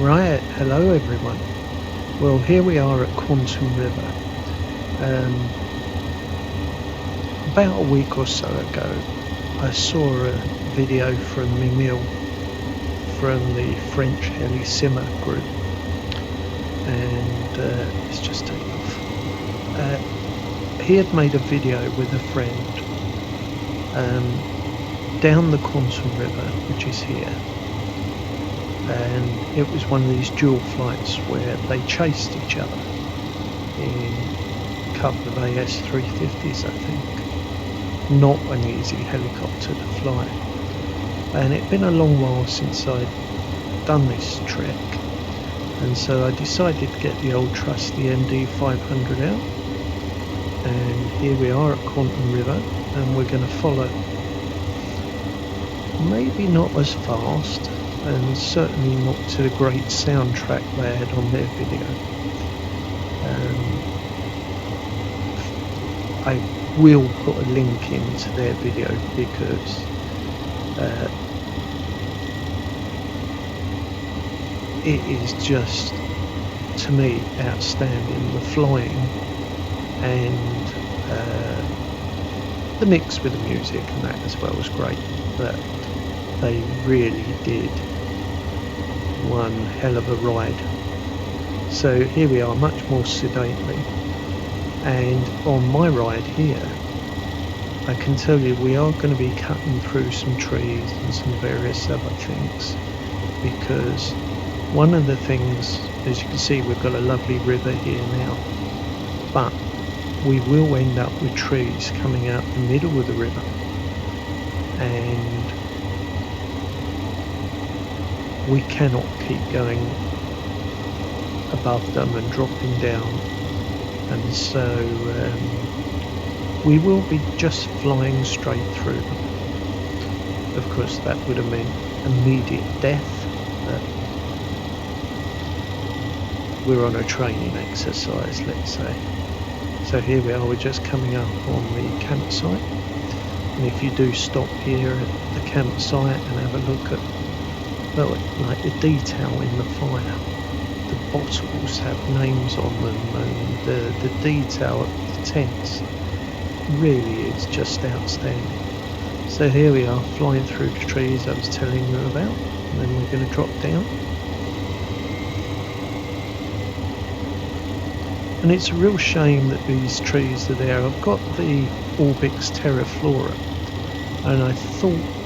Right, hello everyone. Well, here we are at Quantum River. About a week or so ago, I saw a video from Mimile from the French heli simmer group, and let's just take off. He had made a video with a friend down the Quantum River, which is here. And it was one of these dual flights where they chased each other in a couple of AS350s, I think. Not an easy helicopter to fly. And it'd been a long while since I'd done this trek, and so I decided to get the old trusty MD 500 out. And here we are at Quantum River, and we're going to follow, maybe not as fast, and certainly not to the great soundtrack they had on their video. I will put a link into their video because it is just, to me, outstanding. The flying and the mix with the music and that as well was great, but they really did one hell of a ride. So here we are, much more sedately, and on my ride here I can tell you we are going to be cutting through some trees and some various other things, because one of the things, as you can see, we've got a lovely river here now, but we will end up with trees coming out the middle of the river, and we cannot keep going above them and dropping down, and so we will be just flying straight through them. Of course that would have meant immediate death, but we're on a training exercise, let's say. So here we are, we're just coming up on the campsite, and if you do stop here at the campsite and have a look at, well, like the detail in the fire, the bottles have names on them, and the detail of the tents really is just outstanding. So here we are, flying through the trees I was telling you about, and then we're going to drop down. And it's a real shame that these trees are there. I've got the Orbix Terraflora, and I thought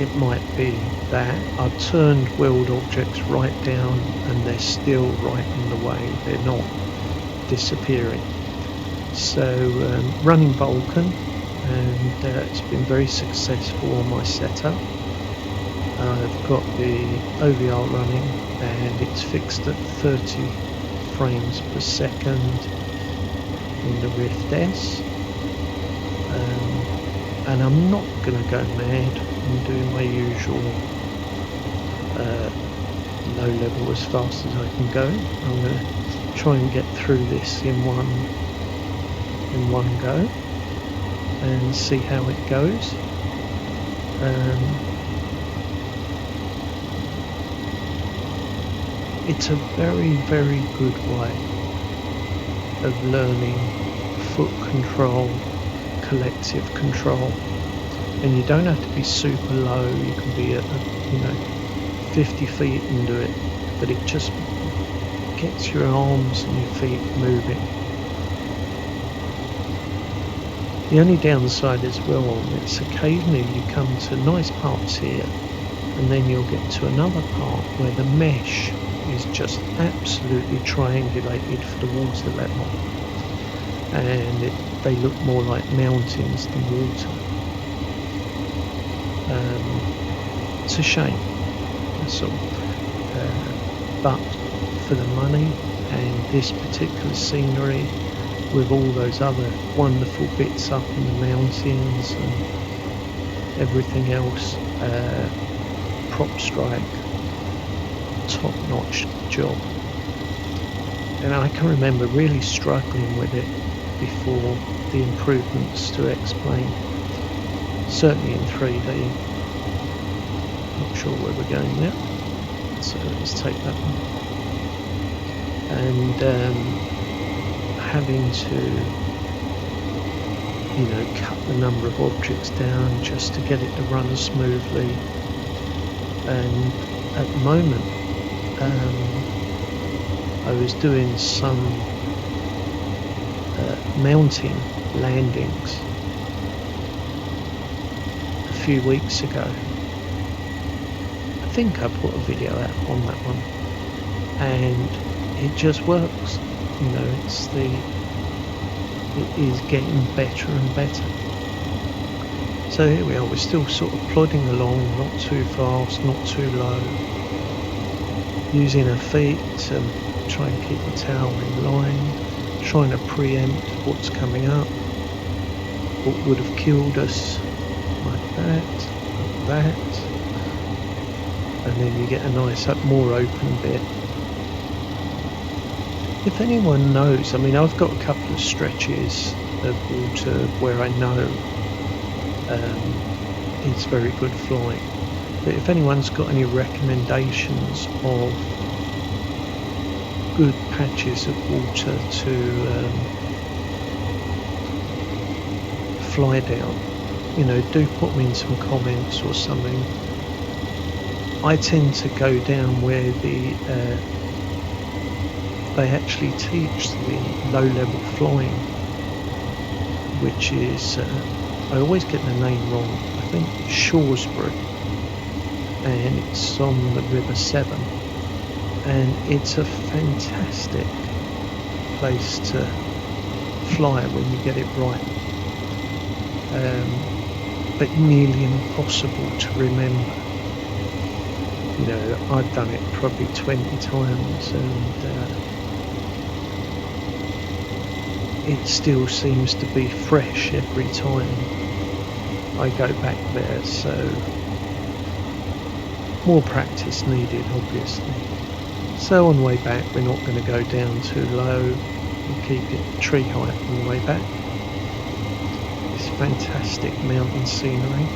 it might be that. I've turned world objects right down and they're still right in the way, they're not disappearing. So running Vulcan, and it's been very successful on my setup. I've got the OVR running and it's fixed at 30 frames per second in the Rift S, and I'm not going to go mad and do my usual low level as fast as I can go. I'm going to try and get through this in one go and see how it goes. It's a very, very good way of learning foot control, collective control, and you don't have to be super low. You can be at 50 feet and do it, but it just gets your arms and your feet moving. The only downside as well on this, occasionally you come to nice parts here and then you'll get to another part where the mesh is just absolutely triangulated for the water level, and they look more like mountains than water. It's a shame, that's all. But for the money and this particular scenery, with all those other wonderful bits up in the mountains and everything else, Prop Strike, top-notch job. And I can remember really struggling with it before the improvements to X-Plane, certainly in 3D. Not sure where we're going now. So let's take that one. And having to, you know, cut the number of objects down just to get it to run smoothly. And at the moment, I was doing some mounting landings a few weeks ago. I think I put a video out on that one, and it just works. You know, it is getting better and better. So here we are, we're still sort of plodding along, not too fast, not too low, using our feet to try and keep the tower in line, trying to preempt what's coming up, what would have killed us, like that, like that, and then you get a nice more open bit. If anyone knows, I mean, I've got a couple of stretches of water where I know it's very good flying, but if anyone's got any recommendations of good patches of water to fly down, you know, do put them in some comments or something. I tend to go down where they actually teach the low-level flying, which is I always get the name wrong. I think Shoresbury, and it's on the River Severn, and it's a fantastic place to fly when you get it right, but nearly impossible to remember. You know, I've done it probably 20 times, and it still seems to be fresh every time I go back there, so more practice needed, obviously. So on the way back, we're not going to go down too low, we'll keep it tree height on the way back. It's fantastic mountain scenery.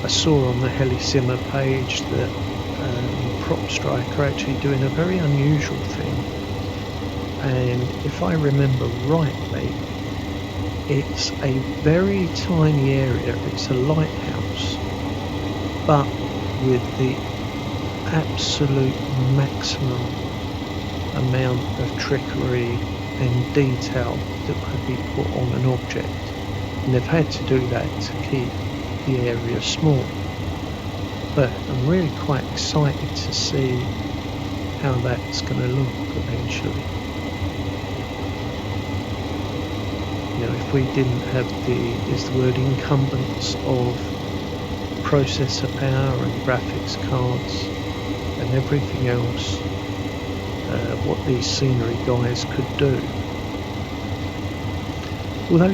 I saw on the Helisimmer page that Prop Strike are actually doing a very unusual thing, and if I remember rightly, it's a very tiny area. It's a lighthouse, but with the absolute maximum amount of trickery and detail that could be put on an object, and they've had to do that to keep the area small. But I'm really quite excited to see how that's going to look eventually. You know, if we didn't have the word incumbents of processor power and graphics cards and everything else, what these scenery guys could do. Although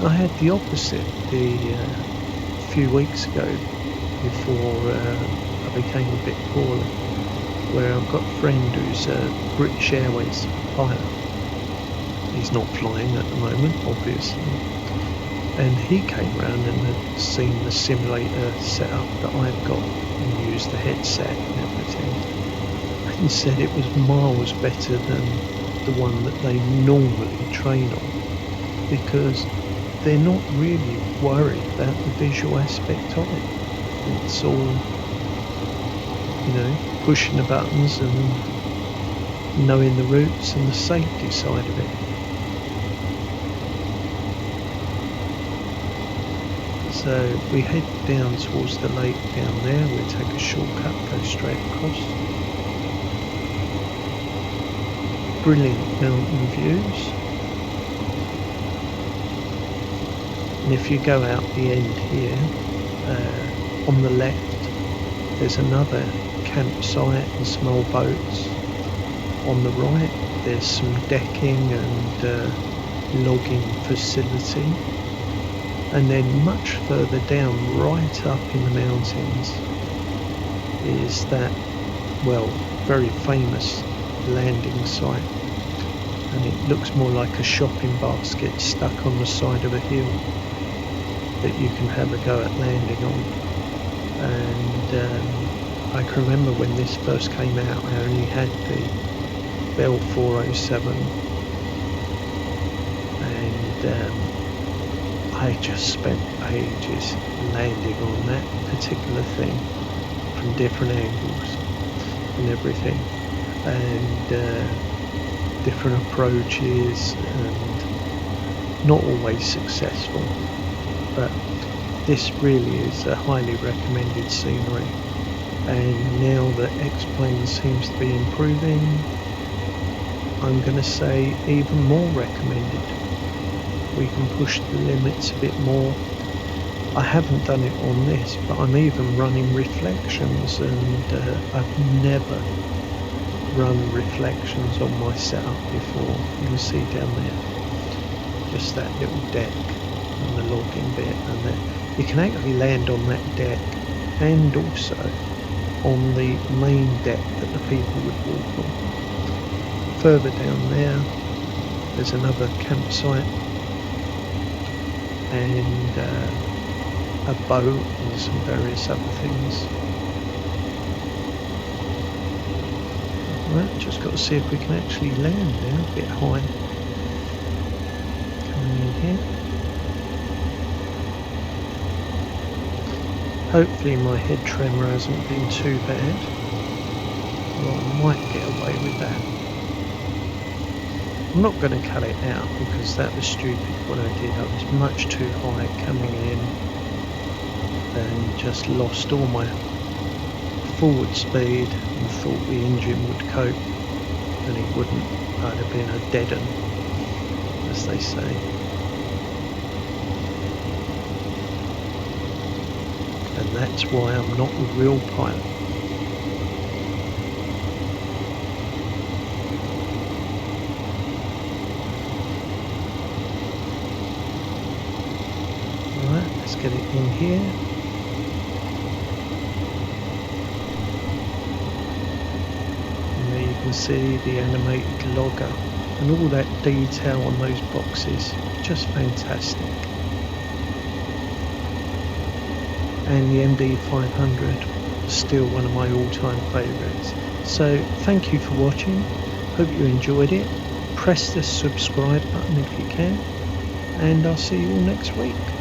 I had the opposite a few weeks ago, before I became a bit poorly, where I've got a friend who's a British Airways pilot. He's not flying at the moment, obviously, and he came round and had seen the simulator setup that I've got and used the headset and everything, and said it was miles better than the one that they normally train on, because they're not really worried about the visual aspect of it. It's all, you know, pushing the buttons and knowing the routes and the safety side of it. So we head down towards the lake down there. We'll take a shortcut, go straight across. Brilliant mountain views. And if you go out the end here, on the left, there's another campsite and small boats. On the right, there's some decking and logging facility. And then much further down, right up in the mountains, is that, well, very famous landing site. And it looks more like a shopping basket stuck on the side of a hill. that you can have a go at landing on. And I can remember when this first came out, I only had the Bell 407, and I just spent ages landing on that particular thing from different angles and everything, and different approaches, and not always successful. But this really is a highly recommended scenery, and now that X-Plane seems to be improving, I'm going to say even more recommended. We can push the limits a bit more. I haven't done it on this, but I'm even running reflections, and I've never run reflections on my setup before. You can see down there just that little deck and the logging bit, and then you can actually land on that deck and also on the main deck that the people would walk on. Further down there's another campsite and a boat and some various other things. Right, just got to see if we can actually land now, a bit high. Coming in here. Hopefully my head tremor hasn't been too bad. Well, I might get away with that. I'm not going to cut it out because that was stupid what I did. I was much too high coming in and just lost all my forward speed and thought the engine would cope, and it wouldn't. I'd have been a dead end, as they say. And that's why I'm not a real pilot. Alright, let's get it in here. And there you can see the animated logger and all that detail on those boxes. Just fantastic. And the MD500 is still one of my all-time favourites. So thank you for watching, hope you enjoyed it. Press the subscribe button if you can, and I'll see you all next week.